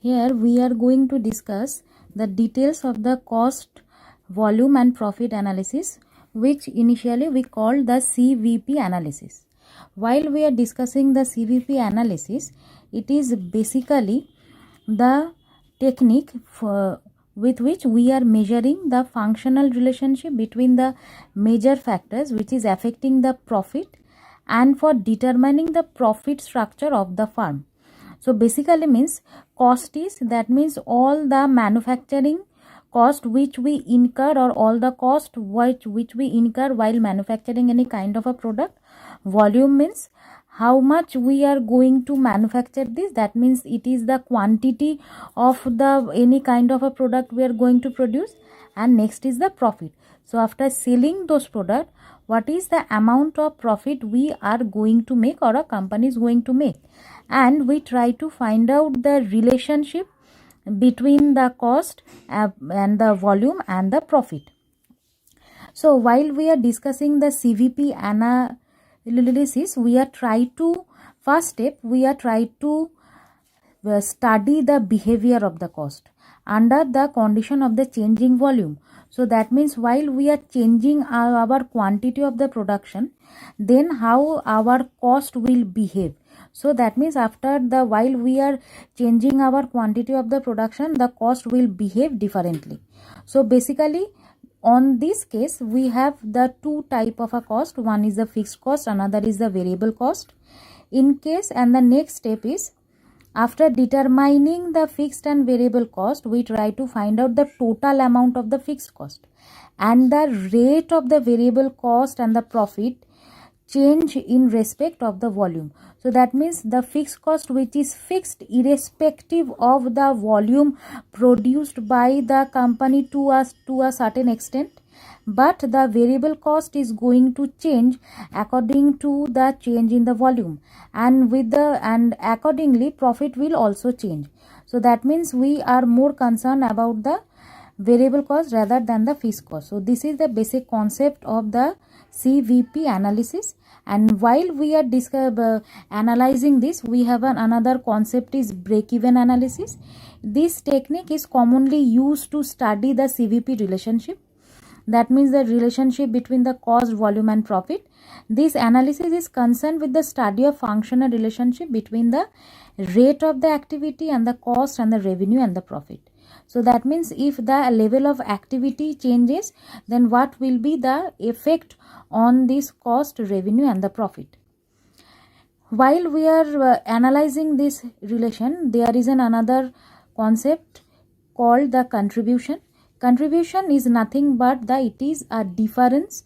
Here we are going to discuss the details of the cost, volume and profit analysis, which initially we called the CVP analysis. While we are discussing the CVP analysis, it is basically the technique with which we are measuring the functional relationship between the major factors which is affecting the profit and for determining the profit structure of the firm. So basically means cost is, that means all the manufacturing cost which we incur or all the cost which we incur while manufacturing any kind of a product. Volume means how much we are going to manufacture this, that means it is the quantity of the any kind of a product we are going to produce. And next is the profit. So after selling those products, what is the amount of profit we are going to make or a company is going to make, and we try to find out the relationship between the cost and the volume and the profit. So while we are discussing the CVP analysis, we are trying to, first step, we are trying to study the behavior of the cost under the condition of the changing volume. So that means while we are changing our quantity of the production, then how our cost will behave. So that means after the, while we are changing our quantity of the production, the cost will behave differently. So basically on this case we have the two type of a cost. One is the fixed cost, another is the variable cost. In case, and the next step is, after determining the fixed and variable cost, we try to find out the total amount of the fixed cost and the rate of the variable cost and the profit change in respect of the volume. So that means the fixed cost which is fixed irrespective of the volume produced by the company to a certain extent, but the variable cost is going to change according to the change in the volume, and accordingly profit will also change. So that means we are more concerned about the variable cost rather than the fixed cost. So this is the basic concept of the CVP analysis. And while we are analyzing this, we have another concept is break-even analysis. This technique is commonly used to study the CVP relationship. That means the relationship between the cost, volume and profit. This analysis is concerned with the study of functional relationship between the rate of the activity and the cost and the revenue and the profit. So that means if the level of activity changes, then what will be the effect on this cost, revenue and the profit. While we are analyzing this relation, there is another concept called the contribution. Contribution is nothing but it is a difference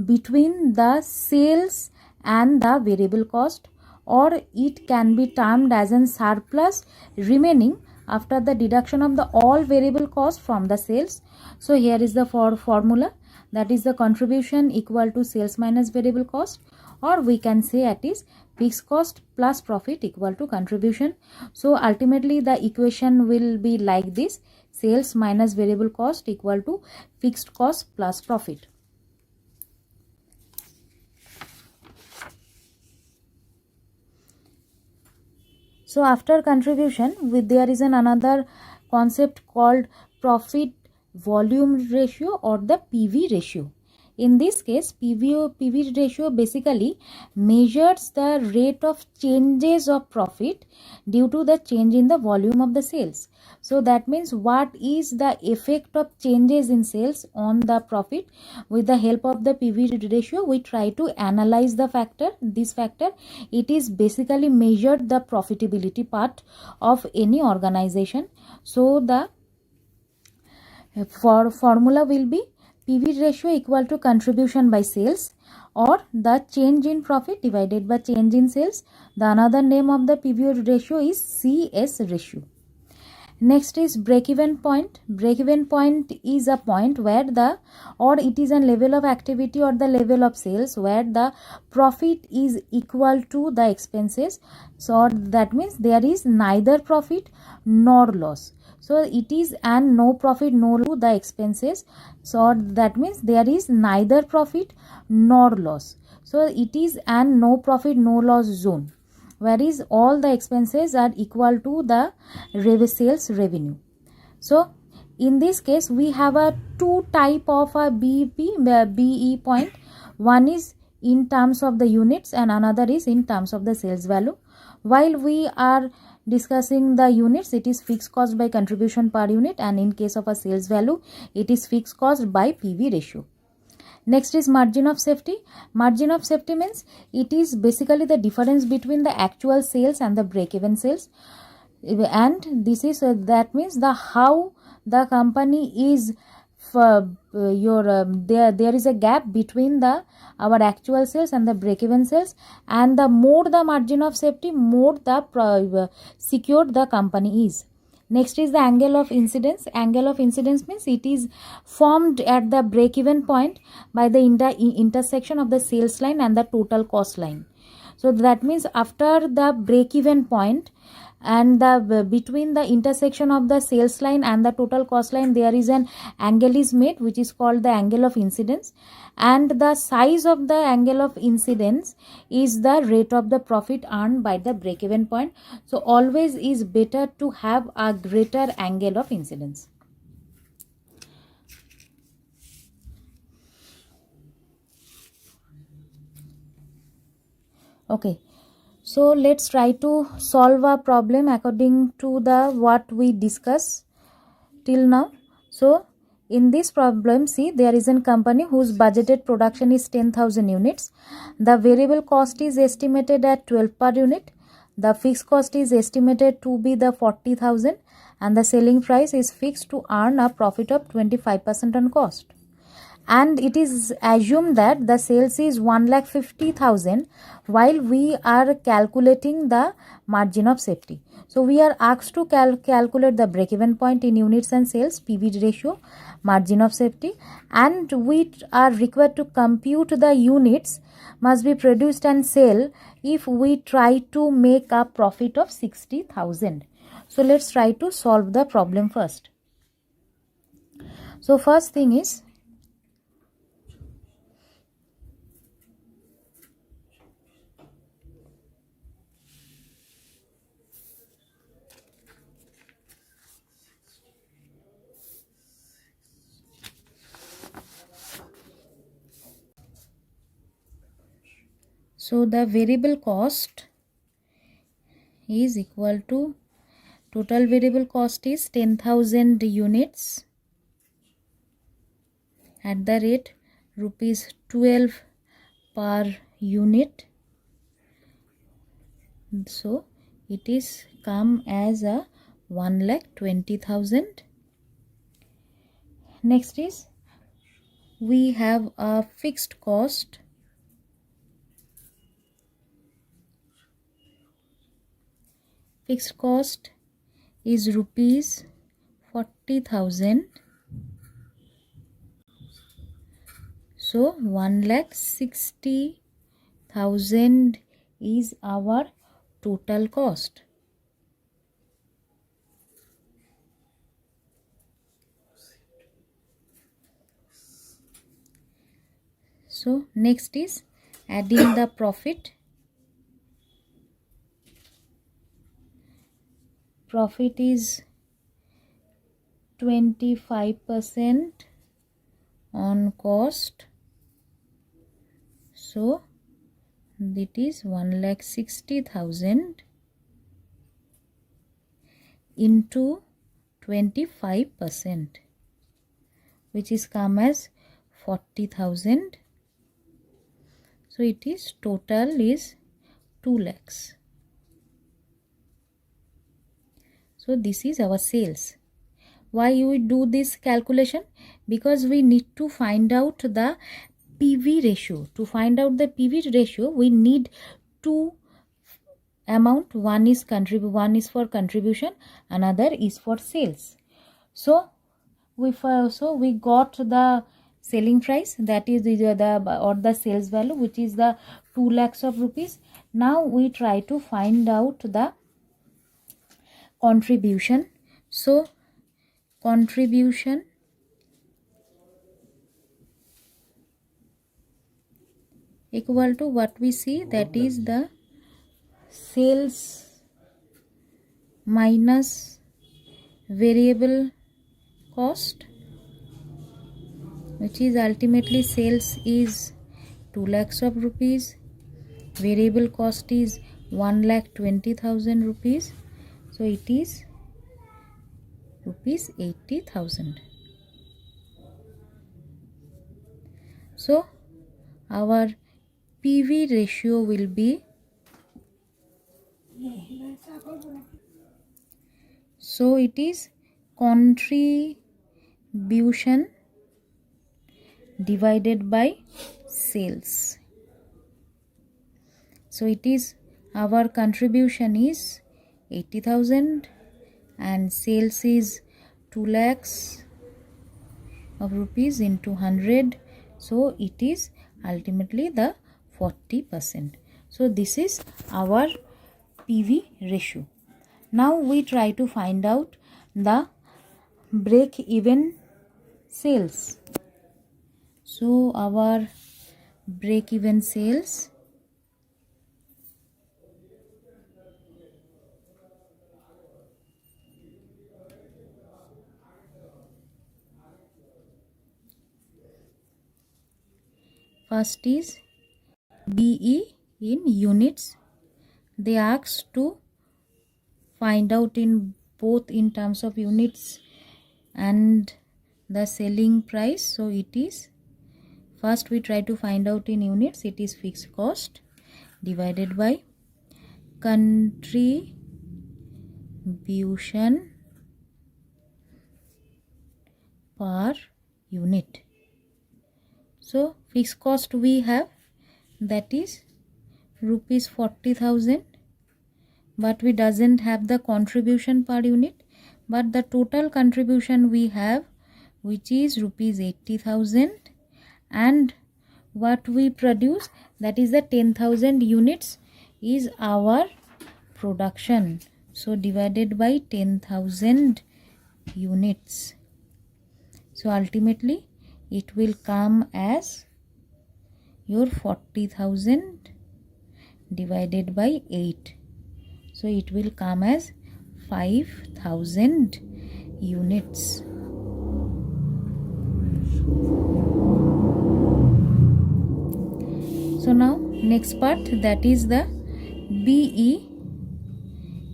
between the sales and the variable cost, or it can be termed as a surplus remaining after the deduction of the all variable cost from the sales. So here is the formula, that is the contribution equal to sales minus variable cost, or we can say it is fixed cost plus profit equal to contribution. So ultimately the equation will be like this: sales minus variable cost equal to fixed cost plus profit. So after contribution, there is another concept called profit volume ratio or the PV ratio. In this case, PV ratio basically measures the rate of changes of profit due to the change in the volume of the sales. So that means what is the effect of changes in sales on the profit. With the help of the PV ratio, we try to analyze the factor. This factor, it is basically measured the profitability part of any organization. So the formula will be PV ratio equal to contribution by sales, or the change in profit divided by change in sales. The another name of the PV ratio is CS ratio. Next is break-even point. Break-even point is a point where it is a level of activity or the level of sales where the profit is equal to the expenses. So that means there is neither profit nor loss. So it is and no profit no the expenses. So that means there is neither profit nor loss. So it is and no profit no loss zone. whereas all the expenses are equal to the sales revenue. So in this case we have a two type of a BE point. One is in terms of the units and another is in terms of the sales value. While we are discussing the units, it is fixed cost by contribution per unit, and in case of a sales value it is fixed cost by PV ratio. Next is margin of safety. Margin of safety means it is basically the difference between the actual sales and the break-even sales, and this is that means the how the company is there is a gap between the our actual sales and the break-even sales, and the more the margin of safety, more the secured the company is. Next is the angle of incidence. Angle of incidence means it is formed at the break-even point by the intersection of the sales line and the total cost line. So that means after the break-even point and the between the intersection of the sales line and the total cost line, there is an angle is made which is called the angle of incidence, and the size of the angle of incidence is the rate of the profit earned by the break-even point. So always is better to have a greater angle of incidence. Okay, so let's try to solve a problem according to the what we discuss till now. So in this problem, see, there is a company whose budgeted production is 10,000 units. The variable cost is estimated at 12 per unit. The fixed cost is estimated to be the 40,000, and the selling price is fixed to earn a profit of 25% on cost. And it is assumed that the sales is 1,50,000 while we are calculating the margin of safety. So we are asked to calculate the break-even point in units and sales, PV ratio, margin of safety, and we are required to compute the units must be produced and sell if we try to make a profit of 60,000. So let's try to solve the problem first. So first thing is, so the variable cost is equal to total variable cost is 10,000 units at the rate rupees 12 per unit. So it is come as a 1,20,000. Next is we have a fixed cost. Fixed cost is rupees 40,000. So 1,60,000 is our total cost. So next is adding the profit. Profit is 25% on cost. So that is 1,60,000 into 25%, which is come as 40,000. So it is total is 2 lakhs. So this is our sales. Why we do this calculation? Because we need to find out the PV ratio. To find out the PV ratio, we need two amount. One is for contribution, another is for sales. So we got the selling price, that is the sales value, which is the 2 lakhs of rupees. Now we try to find out the contribution. So contribution equal to what we see, that is the sales minus variable cost, which is ultimately sales is 2 lakhs of rupees, variable cost is 1,20,000 rupees, so it is rupees 80,000. So our PV ratio will be, so it is contribution divided by sales. So it is, our contribution is 80,000 and sales is 2 lakhs of rupees into 100, so it is ultimately the 40%. So this is our PV ratio. Now we try to find out the break even sales. So our break even sales, first is BE in units. They asked to find out in both in terms of units and the selling price. So it is, first we try to find out in units, it is fixed cost divided by contribution per unit. So fixed cost we have, that is rupees 40,000, but we doesn't have the contribution per unit, but the total contribution we have, which is rupees 80,000, and what we produce, that is the 10,000 units is our production. So divided by 10,000 units, so ultimately it will come as your 40,000 divided by 8, so it will come as 5,000 units. So now next part, that is the BE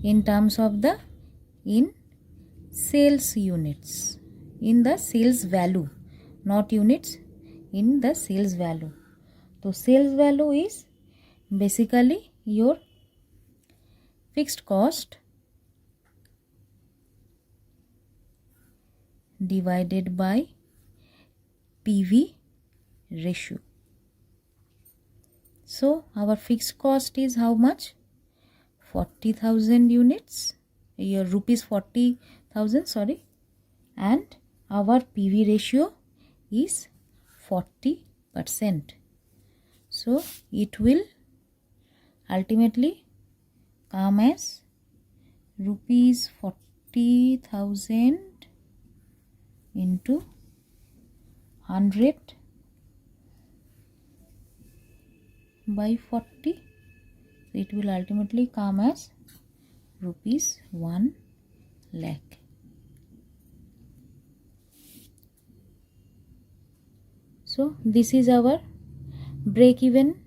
in terms of the in sales units, in the sales value, not units, in the sales value. So sales value is basically your fixed cost divided by PV ratio. So our fixed cost is how much? 40,000 units, your rupees 40,000, sorry, and our PV ratio is 40%. So it will ultimately come as rupees 40,000 into 100 by 40, it will ultimately come as rupees 1 lakh. So this is our break even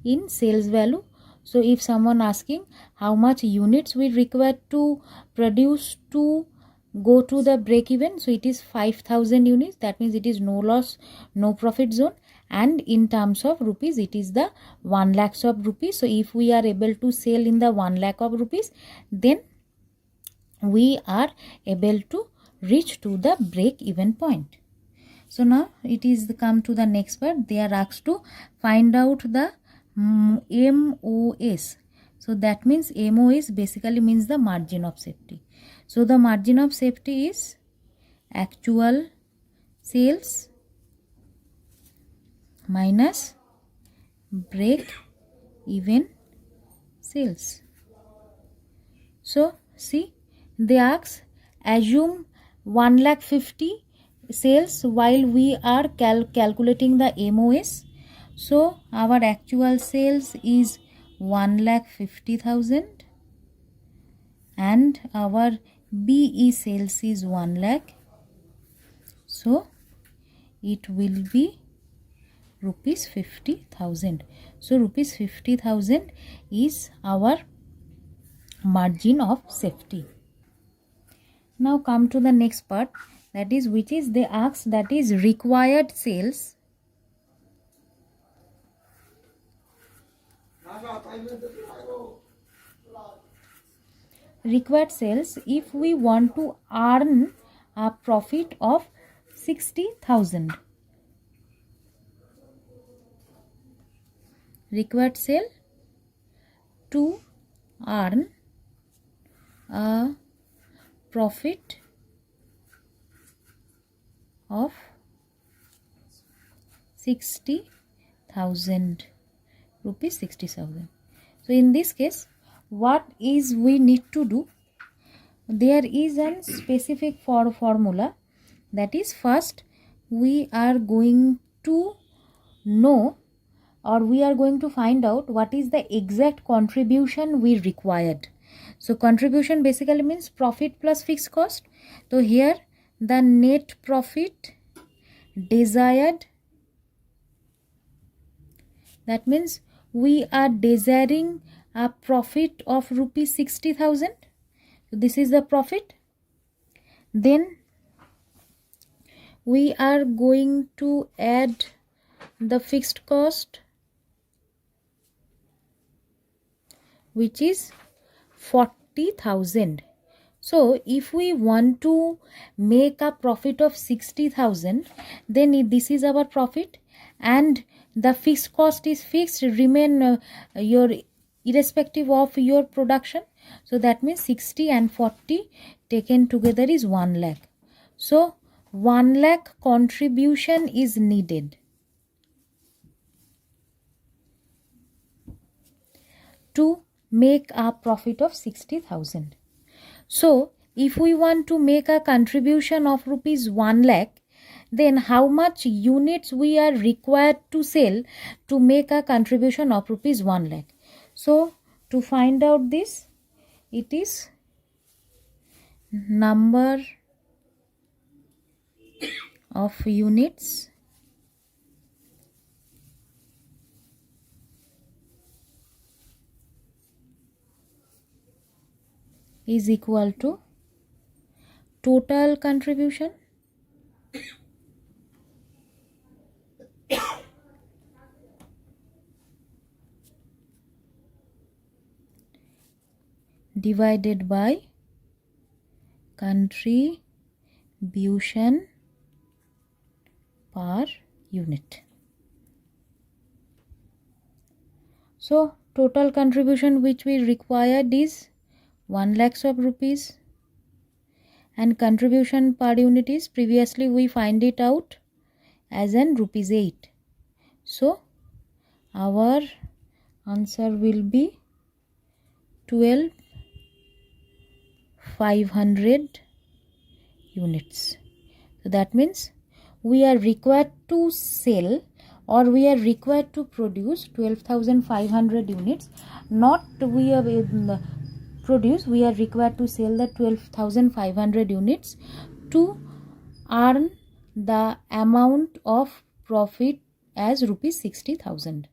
in sales value. So if someone asking how much units we require to produce to go to the break even, so it is 5,000 units, that means it is no loss, no profit zone, and in terms of rupees it is the 1 lakhs of rupees. So if we are able to sell in the 1 lakh of rupees, then we are able to reach to the break even point. So now it is come to the next part. They are asked to find out the MOS. So that means MOS basically means the margin of safety. So the margin of safety is actual sales minus break even sales. So see, they ask assume 1,50,000 sales while we are calculating the MOS. So our actual sales is 1,50,000 and our BE sales is 1 lakh. So it will be rupees 50,000. So rupees 50,000 is our margin of safety. Now come to the next part, that is which is they ask, that is required sales. Required sales if we want to earn a profit of 60,000. Required sale to earn a profit of 60,000 rupees, 60,000. So in this case, what is we need to do? There is a specific formula, that is, first we are going to know, or we are going to find out what is the exact contribution we required. So contribution basically means profit plus fixed cost. So here the net profit desired, that means we are desiring a profit of rupees 60,000. So this is the profit. Then we are going to add the fixed cost, which is 40,000. So if we want to make a profit of 60,000, then this is our profit, and the fixed cost is fixed, remain your irrespective of your production. So that means 60 and 40 taken together is 1 lakh. So 1 lakh contribution is needed to make a profit of 60,000. So if we want to make a contribution of rupees 1 lakh, then how much units we are required to sell to make a contribution of rupees 1 lakh? So to find out this, it is number of units is equal to total contribution divided by contribution per unit. So total contribution which we required is 1 lakhs of rupees, and contribution per unit is, previously we find it out as an rupees 8. So our answer will be 12,500 units. So that means we are required to sell, or we are required to produce 12,500 units. Not we are produce, we are required to sell the 12,500 units to earn the amount of profit as rupees 60,000.